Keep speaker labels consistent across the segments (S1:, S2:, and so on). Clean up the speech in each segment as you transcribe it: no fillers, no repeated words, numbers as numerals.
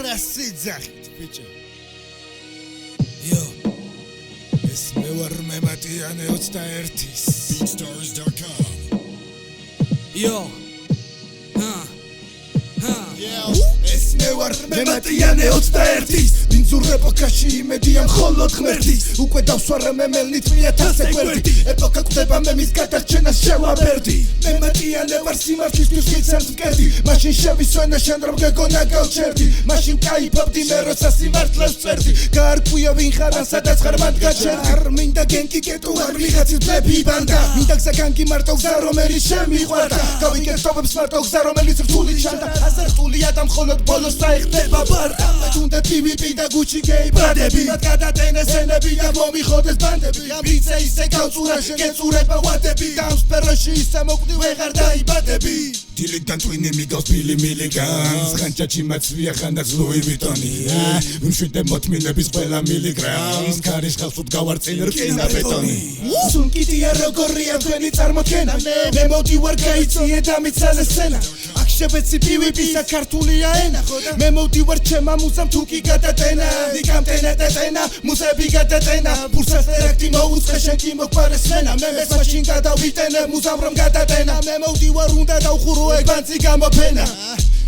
S1: Krasidzachit, bicho. Yo, es me war mematiane 21-ის.
S2: Beatstars.com.
S1: Yo, es me war mematiane 21-ის. Ვინძურ ეპოქაში იმედია მხოლოდ ღმერთის. უკვე დავსვარე მე მელნით მიათასე გვერდი. ეპოქა გვდება მე მის გადარჩენას შევაბერდი. მე მატიანე ვარ სიმართლისთვის ვიცემს მკერდი. მაშინ შევისვენე შენ რომ გეგონა გავჩერდი. მაშინ კაიფობდი მე როცა სიმართლეს წერდი. გაარკვია ვინ ხარ ან სადაც ხარ მათ გაჩერდი. არ მინდა გენკი კეტუ არ ვიღაცის ბლები ბანდა. მინდა გზა განკი მარტო გზა რომელიც შემიყვარდა. გავიგერთობებს მარტო გზა რომელიც რთული ჩანდა. ასე რთულია და მხოლოდ ბოლოს დაიხდება ბარდა. თუნდაც PvP და გუჩი გეი ბრადები მათ გადადენეს ენები და მომიხოდეს ბანდები ამბიცე ისე გავწურა გეწურება ვადები და ამ სფეროში ისე მოკვდი ვეღარ დაიბადები დილიდან ტვინი მიგავს ბილი მილიგანს ხანჭაჩი მაცვია ხანდაც ლუი ვიტონია ვიმშვიდე მოთმინების ყველა მილიგრამს ქარის ხალხს უდგავარწილ რკინა ბეტონი სუნკიდია როგორია თქვენი წარმოდგენა მე მოვდივარ გაიწიე და მიცალე სცენა აქ შებეცი PvP-ისა ქართულია ენა მე მოვდივარ ჩემმა მუზამ თუკი გადატენა ნიკამტენა ტეტენა მუზები გადატენა ბურსას ტერაქტი მოუწყე შენ კი მოგვარეს მენა მე მეს მაშინ გადავიტენე მუზამ რომ გადატენა მე მოვდივარ უნდა დავხურო ეგ ბანცი გამოფენა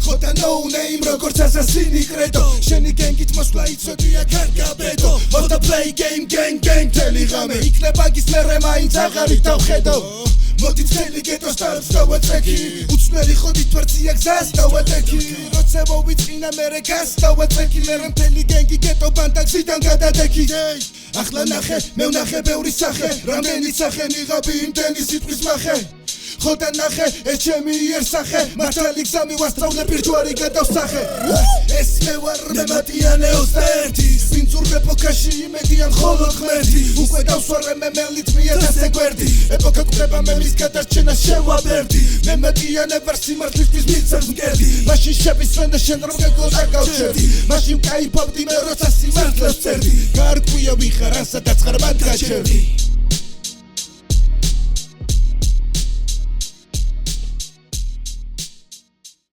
S1: ხოთა no name როგორც ასასინი კრედო შენი გენგით მოსვლა იცოდია კარგაბედო მოთა play game gang თელი ღამე იქნება გის მერე მაინც აღარით დავხედო მოდი წელი გეტოს თავს დავაწეკი უცნელი ხოდით ვარცია გზას დავატეკი როცა მოვიწყინა მერე გას დავაწეკი მერე მთელი გენგი გეტო ბანდა გზიდან გადადეკი ახლა ნახე მე ვნახე ბევრი სახე რამდენი სახე მიღაბი იმდენი სიტყვის მახე ხოდა ნახე ეს ჩემი იერსახე მართალი გზა მივასწავლე ბირჯვარი გადავსახე ეს მე ვარ მემატიანე 21-ის ვინძურ ეპოქაში იმედია მხოლოდ ღმერთი უკვე დავსვარე მე მელნით მიათასე გვერდი ეპოქა გვდება მე მის გადარჩენას შევაბერდი მემატიანე ვარ სიმართლისთვის მიცემს მკერდი მაშინ შევისვენე შენ რომ გეგონა გავჩერდი მაშინ კაიფობდი მე როცა სიმართლეს წერდი გაარკვია ვინ ხარ ან სადაც ხარ მათ გაჩერდი